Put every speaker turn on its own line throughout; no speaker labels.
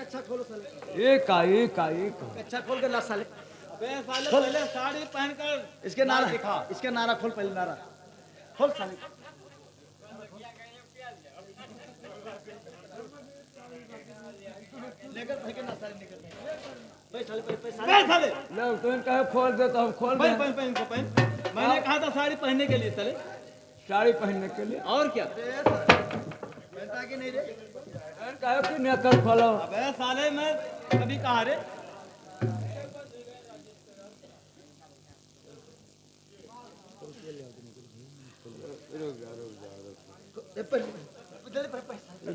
कच्छा खोलो साले,
एक
कच्छा खोल के ला साले।
अबे साले पहले साड़ी पहनकर
इसके नारा
दिखा।
इसके नारा खोल, पहले नारा खोल साले। लेकर भाई के ना साले निकल भाई साले
बे साले
लो तुम कहे खोल दे तो हम खोल
पहन
दें।
पहन पहन को पहन। मैंने कहा था साड़ी पहनने के लिए साले,
साड़ी पहनने के लिए
और क्या?
पहनता कि नहीं रे?
कहे कि नेकर खोलो।
अबे साले मैं कभी कहा रे?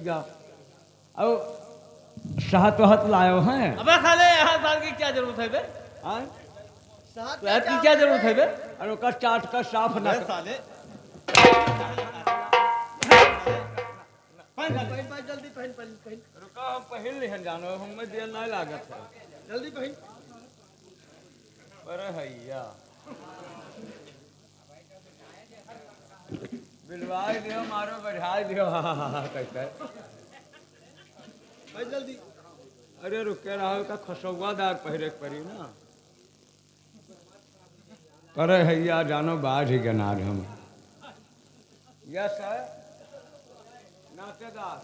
जाओ अब शहत वहत लायो हैं।
अबे साले यहाँ साल की क्या जरूरत है बे?
हाँ?
तो यार की क्या जरूरत है बे?
और ओकर चाट का साफ ना
अबे साले पहन साले।
पहन भाई जल्दी पहन पहन पहन
रुका हम पहन लिहन जानो हमें देर नहीं लागत है।
जल्दी पहन।
अरे हैया बिलवाई दियो मारो बढ़ाई दियो कैसे।
भाई जल्दी।
अरे रुके रहो का खसौवादार पहरे के पड़ी ना। अरे हैया जानो बाढ़ ही गनार हम। यस है नातेदार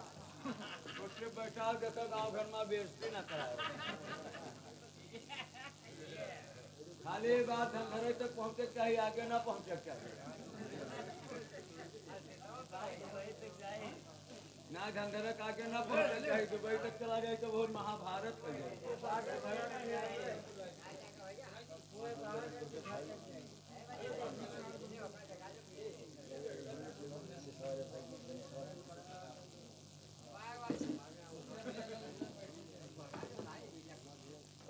उससे बैठा देखो गाँव घर में बेइज्जती ना कराए। खाली बात हम घरे तक पहुँचे चाहिए, आगे ना पहुँचे चाहिए। ना धंधरक आगे ना पहुँचे चाहिए, दुबई तक चला जाए तो बहुत महाभारत हो जाए।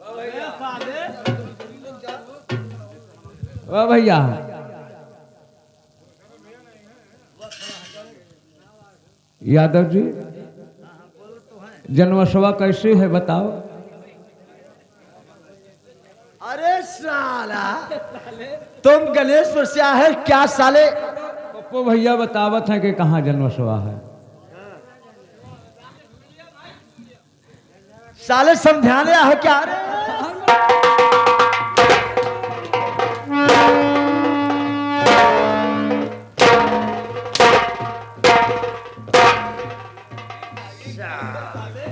अबे साले
वाह भैया यादव जी जन्मोत्सव कैसी है बताओ।
अरे साला तुम गणेशपुर से आए हैं क्या साले?
पप्पू भैया बतावत है कि कहाँ जन्मोत्सव है।
साले समझाने आए हो क्या? अरे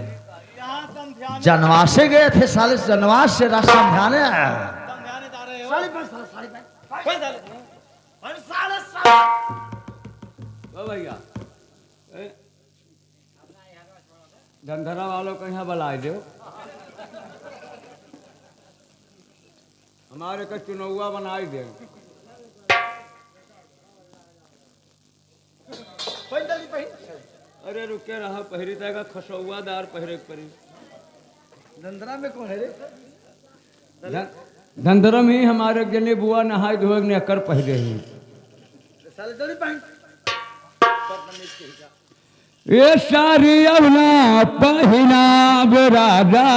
यहाँ समझाने
जनवास से गए थे साले, जनवास से रास्ता समझाने आया।
समझाने जा रहे हो?
साले बस साले बस।
पहन साले।
अरे साले साले
वाह भैया धंधरा वालों को यहाँ बुलाए दो। हमारे का चुनौआ बनाई दे।
पहन जल्दी पहन।
अरे रुके रहा पहरी देगा खसौवादार पहरे के परी।
धंधरा में कौन है रे?
धंधरम ही हमारे जने बुआ नहाय धोए नेकर पहरे ही।
साले जल्दी पहन।
ये सारी अपना पहना राजा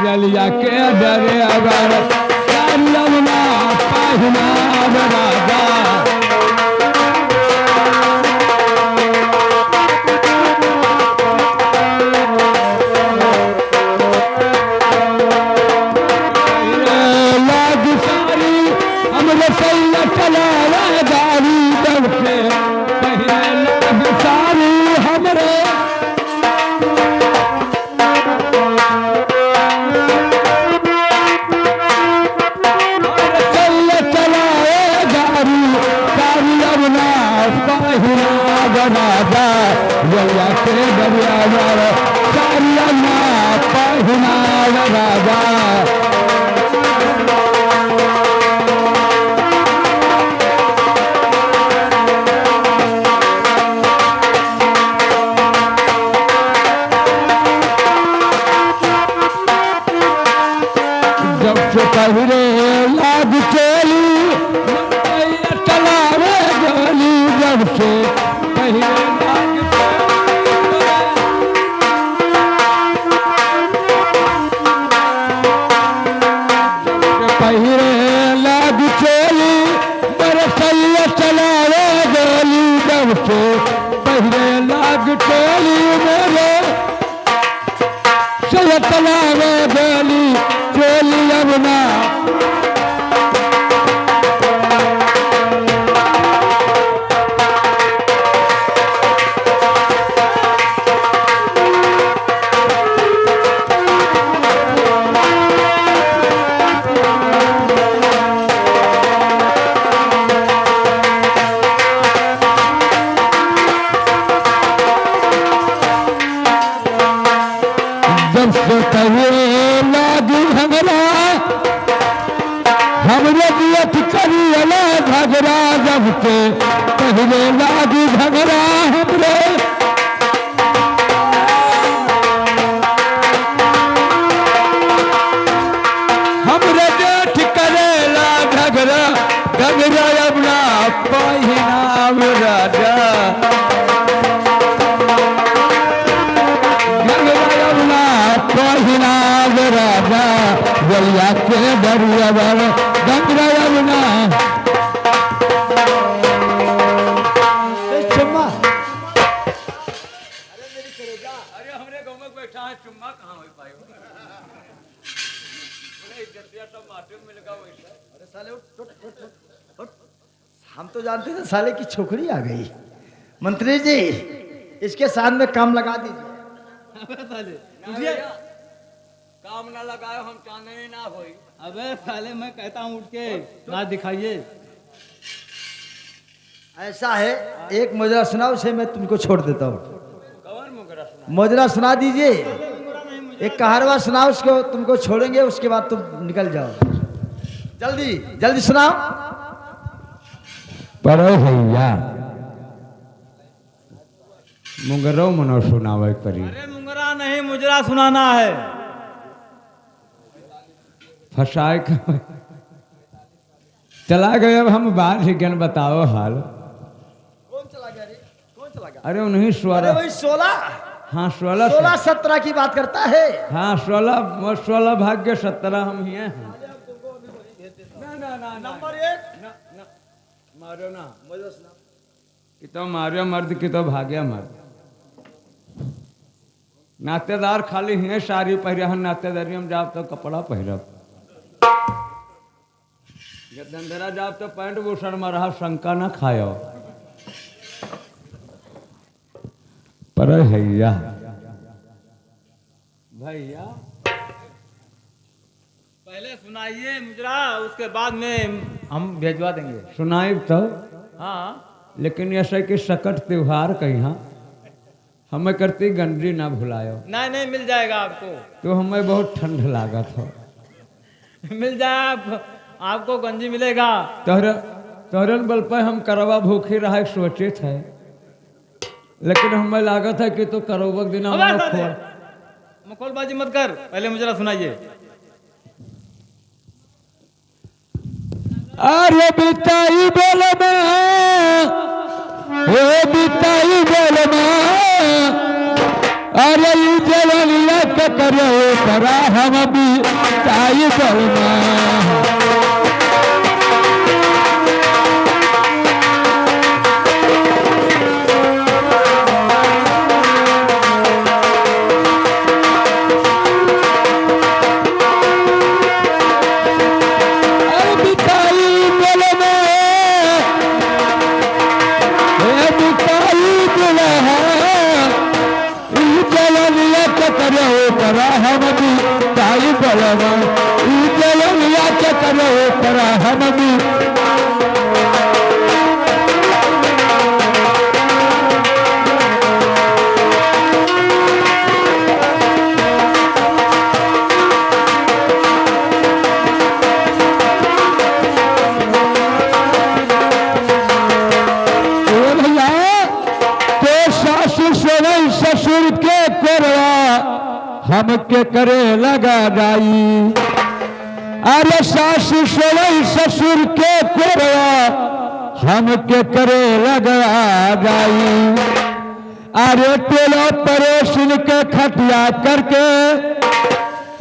जलिया के डरे अगर सारी अपना पहना राजा। से चलावे गोली चोली अपना झगड़ा जब के पहले लागी झगड़ा हमरे जेठ करेला झगड़ा झगड़ा अपना पहिनाम राजा झगड़ा अपना पहिनाम राजा गलिया के दरिया झगड़ा अपना
अरे साले उठ, उठ, उठ, उठ, उठ। हम तो जानते थे साले की छोकरी आ गई। मंत्री जी इसके साथ में काम लगा दीजिए।
काम ना लगाए हम चांदनी ना होई।
अबे साले मैं कहता हूँ उठ के नाच दिखाइए।
ऐसा है एक मुजरा सुनाओ, उसे मैं तुमको छोड़ देता हूँ।
कौन मुगरा सुना?
मुजरा सुना दीजिए, एक कहारवा सुनाओ, उसको तुमको छोड़ेंगे, उसके बाद तुम निकल जाओ। जल्दी जल्दी सुनाओ।
पढ़ो भैया मुंगरो मनो सुनावे करी।
अरे मुंगरा नहीं मुजरा सुनाना है।
फसाए चला गए। अब हम बाहर ही गन बताओ हाल।
कौन चला गया रे? कौन चला गया?
अरे उन्हीं
अरे
16।
वही 16
हाँ 16
17 की बात करता है।
हाँ 16 भाग्य 17 हम ही हैं।
नंबर 1
मारो ना कि तो मारो मर्द की तो भाग्य मर्द। नातेदार खाली ही साड़ी पहरे हम नातेदारी हम जाब तो कपड़ा पहरब। धंधरा जाब तो पैंट बूसर में रहा शंका न खायो। पर भैया भैया
पहले सुनाइए मुजरा, उसके बाद में हम भेजवा देंगे।
सुनाई तो
हाँ
लेकिन ऐसे कि सकट त्योहार कहीं हमें करती गंजी ना भुलायो।
नहीं नहीं मिल जाएगा आपको।
तो हमें बहुत ठंड लागत हो।
मिल जाए आपको गंजी मिलेगा।
तोहरन बल पर हम करवा भूखी रहा सोचे थे, लेकिन हमें लागत है कि तो करोबक दिन
मखौलबाजी मत कर, पहले मुजरा सुनाइए।
अरे बिताई बोल बिताई बोल अरे जवनिया के करो करा हम बिताई बोल हमके करे लगा जाई। अरे सास ससुर के कोरवा हमके करे लगा जाई। अरे टोला पड़ोसन के खटिया करके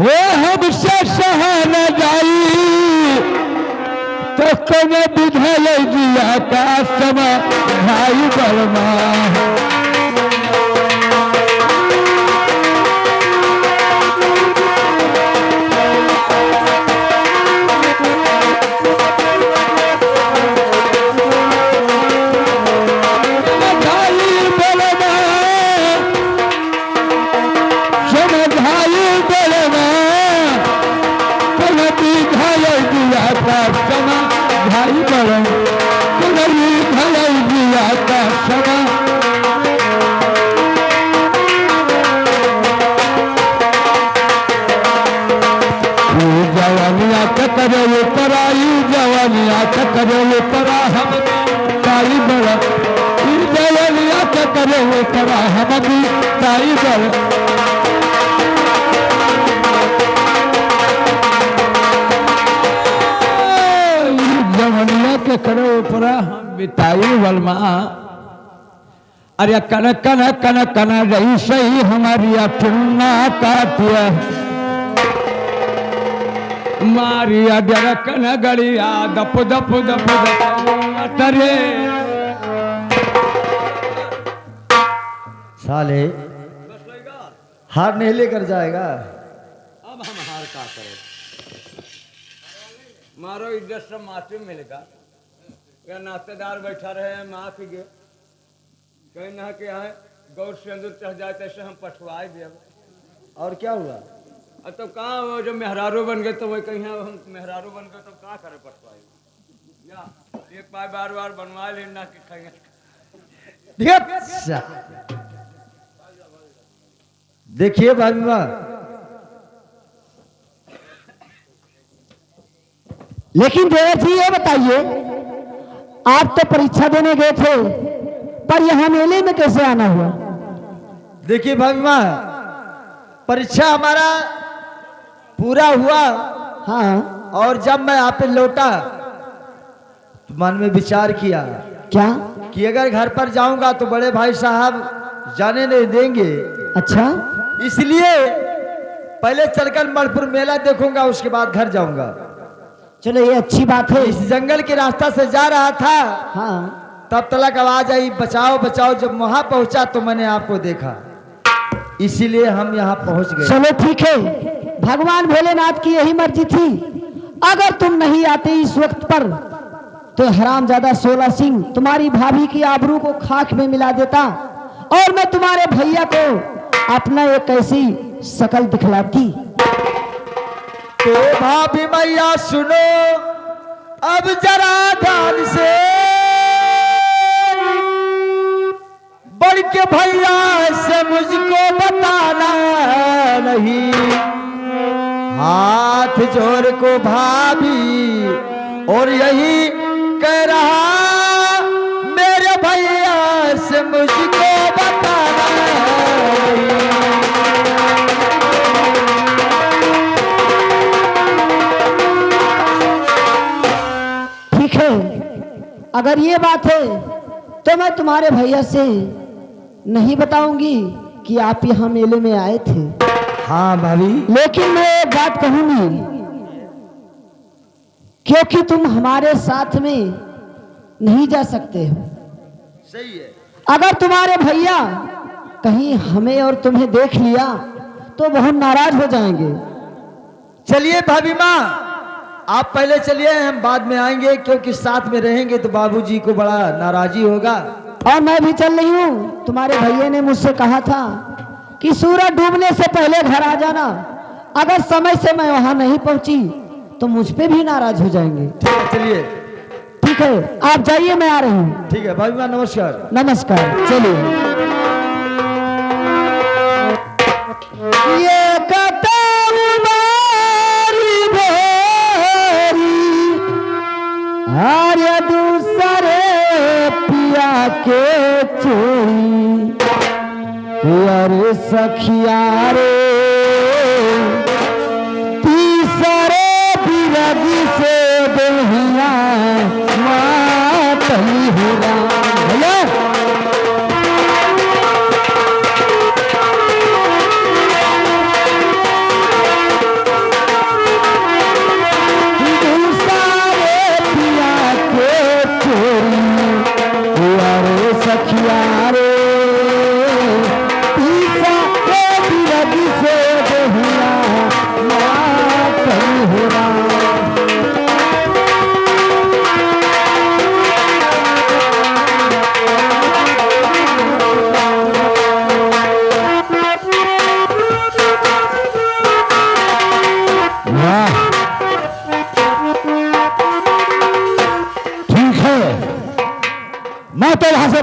वो हमसे सहा न जाई। तो कौन बुझल जिया का समय भाई बलमा भाई बड़ा कुलरी भलाई दिया का सवा जवानिया करे पराई जवानिया करे परा हम ताई बड़ा जवानिया करे परा हम भी ताई बड़ा जवानिया करे परा हम बिताई बलमा अरे कन कन कन कन रही सही हमारी चुन्ना काटिया मारिया डरकन गड़िया दप दप दप तरे
साले हार नहीं लेकर जाएगा।
अब हम हार का करें मारो इज्जत सब माथे मिलेगा या नातेदार बैठा रहे माँ के गे कहीं ना कि यहाँ गौर से अंदर चढ़ जाए तैसे हम पछुआए दिया
और क्या हुआ?
तो कहाँ वो जो मेहरारू बन गए तो वही कहीं हम मेहरारू बन गए तो कहाँ करे पछुआए या एक पाए बार बार बनवा लेना कि कहीं
देखिए भाभी,
लेकिन देवर जी ये बताइए, आप तो परीक्षा देने गए थे पर यहाँ मेले में कैसे आना हुआ?
देखिए भाभी माँ, परीक्षा हमारा पूरा हुआ।
हाँ,
और जब मैं यहाँ पे लौटा तो मन में विचार किया
क्या?
कि अगर घर पर जाऊंगा तो बड़े भाई साहब जाने नहीं देंगे,
अच्छा,
इसलिए पहले चलकर मणिपुर मेला देखूंगा, उसके बाद घर जाऊंगा।
चलो ये अच्छी बात है।
इस जंगल के रास्ता से जा रहा था,
हाँ,
तब तलक आवाज आई बचाओ बचाओ। जब वहां पहुंचा तो मैंने आपको देखा, इसीलिए हम यहाँ पहुंच गए।
चलो ठीक है, भगवान भोलेनाथ की यही मर्जी थी। अगर तुम नहीं आते इस वक्त पर तो हरामजादा 16 सिंह तुम्हारी भाभी की आबरू को खाक में मिला देता और मैं तुम्हारे भैया को अपना एक ऐसी शकल दिखलाती।
तो भाभी मैया सुनो अब जरा ध्यान से, बढ़ के भैया से मुझको बताना नहीं, हाथ जोड़ को भाभी और यही कह रहा मेरे भैया से मुझको बताना नहीं।
ठीक है, अगर ये बात है तो मैं तुम्हारे भैया से नहीं बताऊंगी कि आप यहाँ मेले में आए थे।
हाँ भाभी,
लेकिन मैं एक बात कहूंगी, क्योंकि तुम हमारे साथ में नहीं जा सकते हो।
सही है।
अगर तुम्हारे भैया कहीं हमें और तुम्हें देख लिया तो बहुत नाराज हो जाएंगे।
चलिए भाभी माँ, आप पहले चलिए, हम बाद में आएंगे, क्योंकि साथ में रहेंगे तो बाबूजी को बड़ा नाराजी होगा।
और मैं भी चल रही हूँ। तुम्हारे भैया ने मुझसे कहा था कि सूरज डूबने से पहले घर आ जाना। अगर समय से मैं वहां नहीं पहुंची तो मुझ पे भी नाराज हो जाएंगे।
ठीक है, चलिए।
ठीक है, आप जाइए, मैं आ रही हूँ।
ठीक है भाभी माँ, नमस्कार।
नमस्कार, चलिए। ये आर्य दूसरे पिया के चोरी, अरे सखिया रे तीसरे बिरगी से देहिया मातली हुआ। भैया सखिया रे पीसा के बिरगी से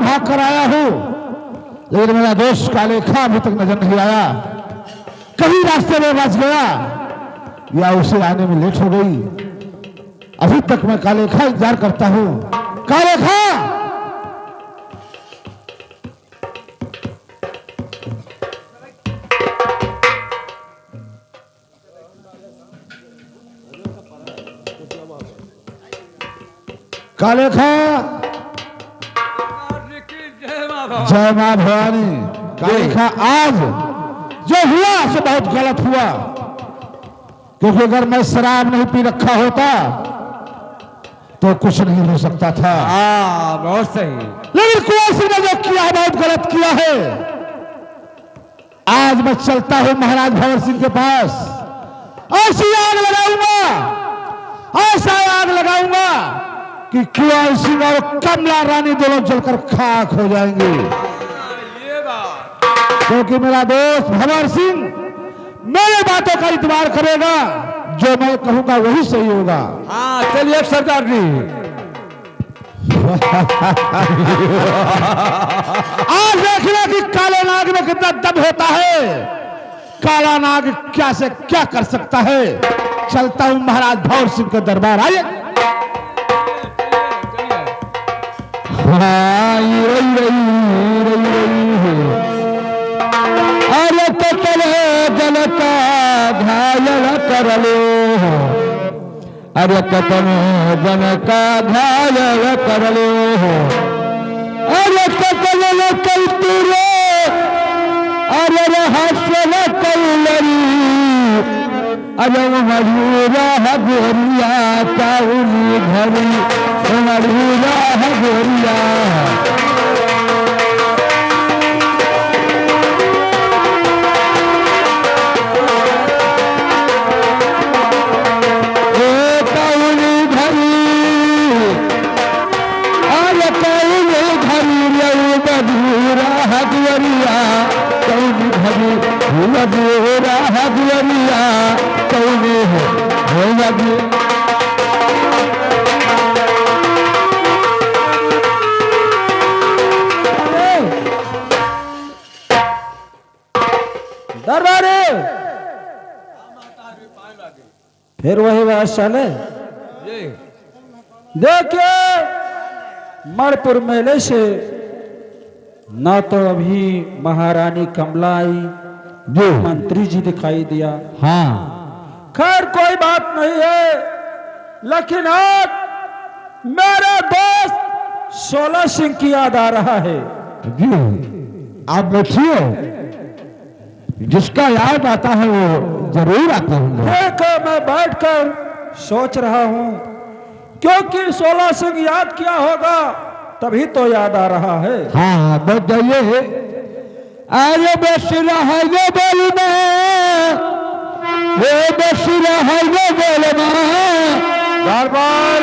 भाग कर आया हूं, लेकिन मेरा दोस्त कालेखा अभी तक नजर नहीं आया। कहीं रास्ते में बच गया या उसे आने में लेट हो गई। अभी तक मैं कालेखा इंतजार करता हूं। कालेखा! कालेखा! जय मां भवानी। कालेखा, आज जो हुआ सो बहुत गलत हुआ, क्योंकि अगर मैं शराब नहीं पी रखा होता तो कुछ नहीं हो सकता था।
बहुत सही।
लेकिन कुंवर सिंह ने जो किया है बहुत गलत किया है। आज मैं चलता हूं महाराज भंवर सिंह के पास, ऐसी आग लगाऊंगा, ऐसा आग लगाऊंगा कि कुंवर सिंह और कमला रानी दोनों जलकर खाक हो जाएंगे।
ये बात
क्योंकि मेरा दोस्त भंवर सिंह मेरे बातों का इतबार करेगा, जो मैं कहूंगा वही सही होगा।
हाँ चलिए सरदार जी।
आज देखना कि काले नाग में कितना दम होता है, काला नाग क्या से क्या कर सकता है। चलता हूं महाराज भंवर सिंह के दरबार। आइए। अरे तो चले जल का घायल कर लो, अरे कतनो जन का घायल कर लो, अरे कतनो कल तुरे, अरे रहस्य कलरी, अरे मजूरा है गोरिया चाउली घरी, मजूरा है गोरिया। मजूरा हजरिया कौने हो लगे। दरबारे फिर वही बात चले। देखिए मणिपुर मेले से ना तो अभी महारानी कमला आई, जो मंत्री जी दिखाई दिया। हाँ खैर कोई बात नहीं है, लेकिन आज मेरे दोस्त 16 सिंह की याद आ रहा है। जी आप बैठिए, जिसका याद आता है वो जरूर आते होंगे। देखो मैं बैठकर सोच रहा हूं, क्योंकि 16 सिंह याद किया होगा तभी तो याद आ रहा है। हाँ बैठ जाइए। आगे बेसिरा है ये बोलना, ये बेसिरा है ये बोलना। दरबार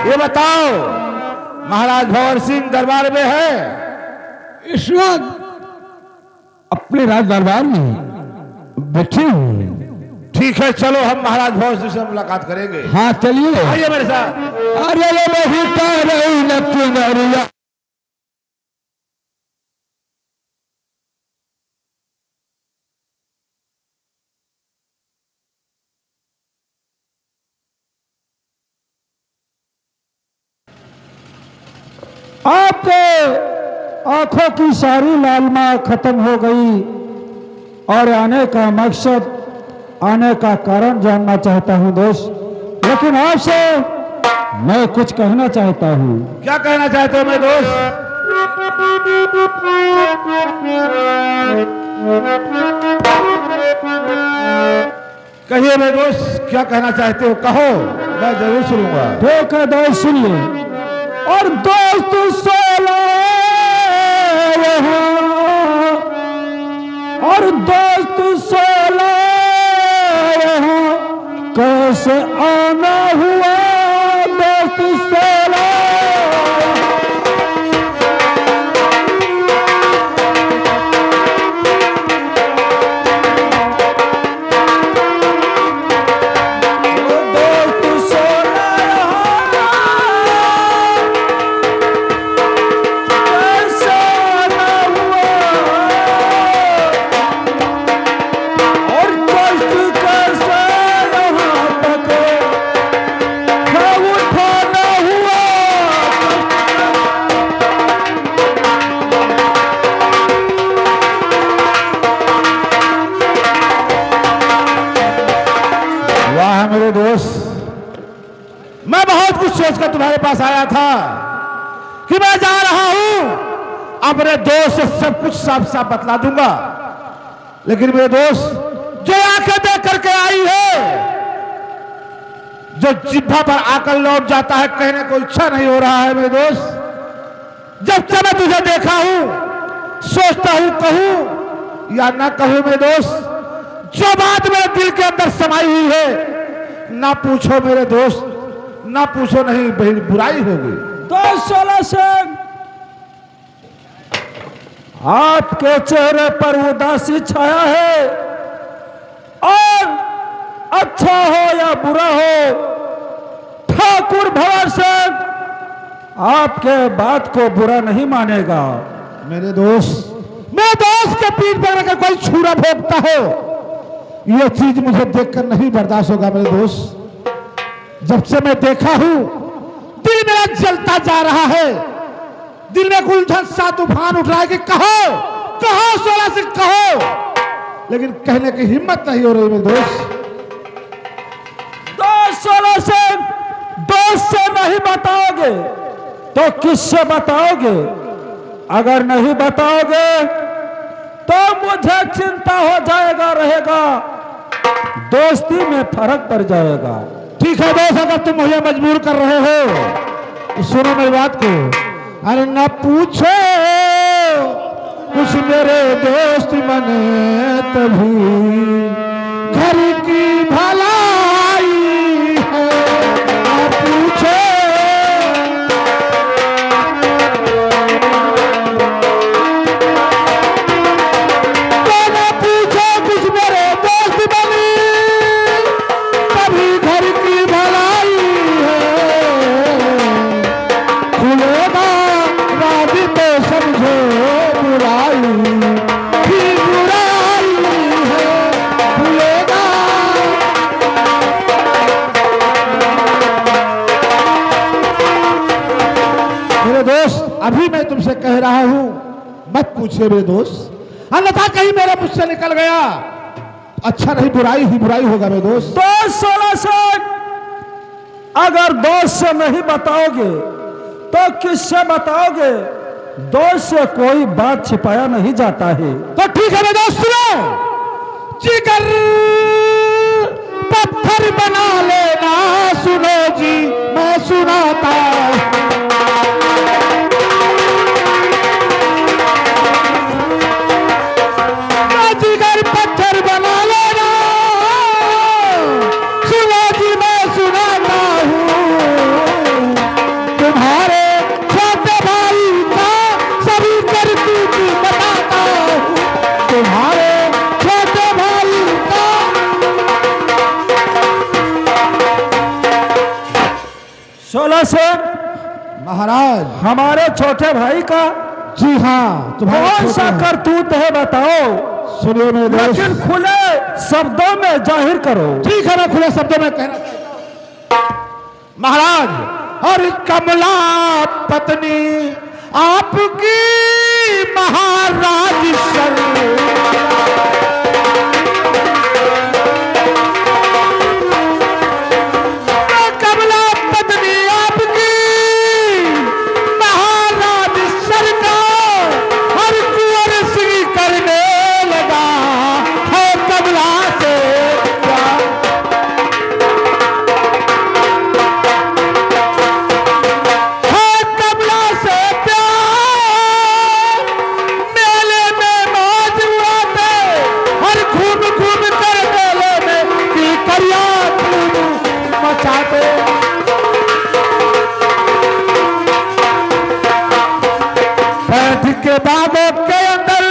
ये बताओ महाराज भंवर सिंह दरबार में है? इस वक्त अपने राज दरबार में बैठे हुए। ठीक है चलो हम महाराज भंवर सिंह से मुलाकात करेंगे। हाँ चलिए आइए मेरे साथ। अरे ये बहुत आपके आंखों की सारी लालमा खत्म हो गई और आने का मकसद, आने का कारण जानना चाहता हूं दोस्त। लेकिन आपसे मैं कुछ कहना चाहता हूं। क्या कहना चाहते हो मेरे दोस्त? कहिए मेरे दोस्त क्या कहना चाहते हो, कहो मैं जरूर सुनूंगा। ठीक है दोस्त सुन ले। और दोस्त 16 और दोस्त 16 कैसे आना हुआ दोस्त 16।
मैं बहुत कुछ सोचकर तुम्हारे पास आया था कि मैं जा रहा हूं, अपने दोस्त से सब कुछ साफ साफ बतला दूंगा। लेकिन मेरे दोस्त जो आंखें देख करके आई है, जो जिह्वा पर आकर लौट जाता है, कहने को इच्छा नहीं हो रहा है मेरे दोस्त। जब से मैं तुझे देखा हूं, सोचता हूं कहूं या ना कहूं मेरे दोस्त, जो बात मेरे दिल के अंदर समाई हुई है, ना पूछो मेरे दोस्त, ना पूछो, नहीं बुराई होगी।
दोस्त सोलह सिंह, आपके चेहरे पर उदासी छाया है, और अच्छा हो या बुरा हो, ठाकुर भंवर सिंह आपके बात को बुरा नहीं मानेगा।
मेरे दोस्त के पीठ पर अगर कोई छुरा भोंकता हो, यह चीज मुझे देखकर नहीं बर्दाश्त होगा मेरे दोस्त। जब से मैं देखा हूं, दिल मेरा जलता जा रहा है, दिल में उलझन सा तूफान उठ रहा है कि कहो कहो सोलह सिंह कहो, लेकिन कहने की हिम्मत नहीं हो रही मेरे दोस्त।
दोस्त सोलह सिंह, दोस्त से नहीं बताओगे तो किससे बताओगे? अगर नहीं बताओगे तो मुझे चिंता हो जाएगा, रहेगा, दोस्ती में फर्क पड़ जाएगा।
ठीक है दोस्त, अगर तुम मुझे मजबूर कर रहे हो तो सुनो मेरी बात को। अरे न पूछो कुछ मेरे दोस्त मने तभी, घर की भलाई है, न पूछो। तो न पूछो कुछ मेरे दोस्त बनी, तभी घर की भलाई है, खुलेगा राज तो समझो बुराई, फिर बुराई है, खुलेगा। मेरे दोस्त, अभी मैं तुमसे कह रहा हूं, मत पूछिए मेरे दोस्त, अन्यथा कहीं मेरा मुझसे निकल गया अच्छा नहीं, बुराई ही बुराई होगा मेरे दोस्त।
दोस्त सोलह सिंह, अगर दोस्त से नहीं बताओगे तो किससे बताओगे? दोस्त से कोई बात छिपाया नहीं जाता है।
तो ठीक है मेरे दोस्त, सुनो, जिगर पत्थर बना लेना, सुनो जी मैं सुनाता। जिगर पत्थर बना लेना, सुनो जी मैं सुनाता हूँ। तुम्हारे छोटे भाई का सभी करतूत बताता हूँ, तुम्हारे छोटे भाई का।
सोलह सिंह
महाराज,
हमारे छोटे भाई का
जी हाँ, तुम्हारे
कौन सा
छोटे-
करतूत है बताओ,
सुनिए मेरे दोस्त।
लेकिन खुले शब्दों में जाहिर करो।
ठीक है, मैं खुले शब्दों में कहना चाहता हूं। महाराज, और कमला पत्नी आपकी महाराज सर, कमला पत्नी आपकी महाराज सर का हर कुंवर सिंह करने लगा है कमला से प्यार। है कमला से प्यार, मेले में मौज उड़ाते, हर घूम घूम कर मेले में की करिया धूम मचाते। बैठ के बागों के अंदर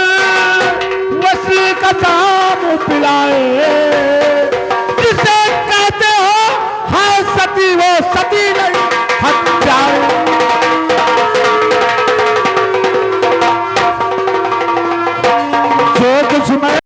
वसी का जाम पिलाए, जिसे कहते हो हाय सती, वो सती नहीं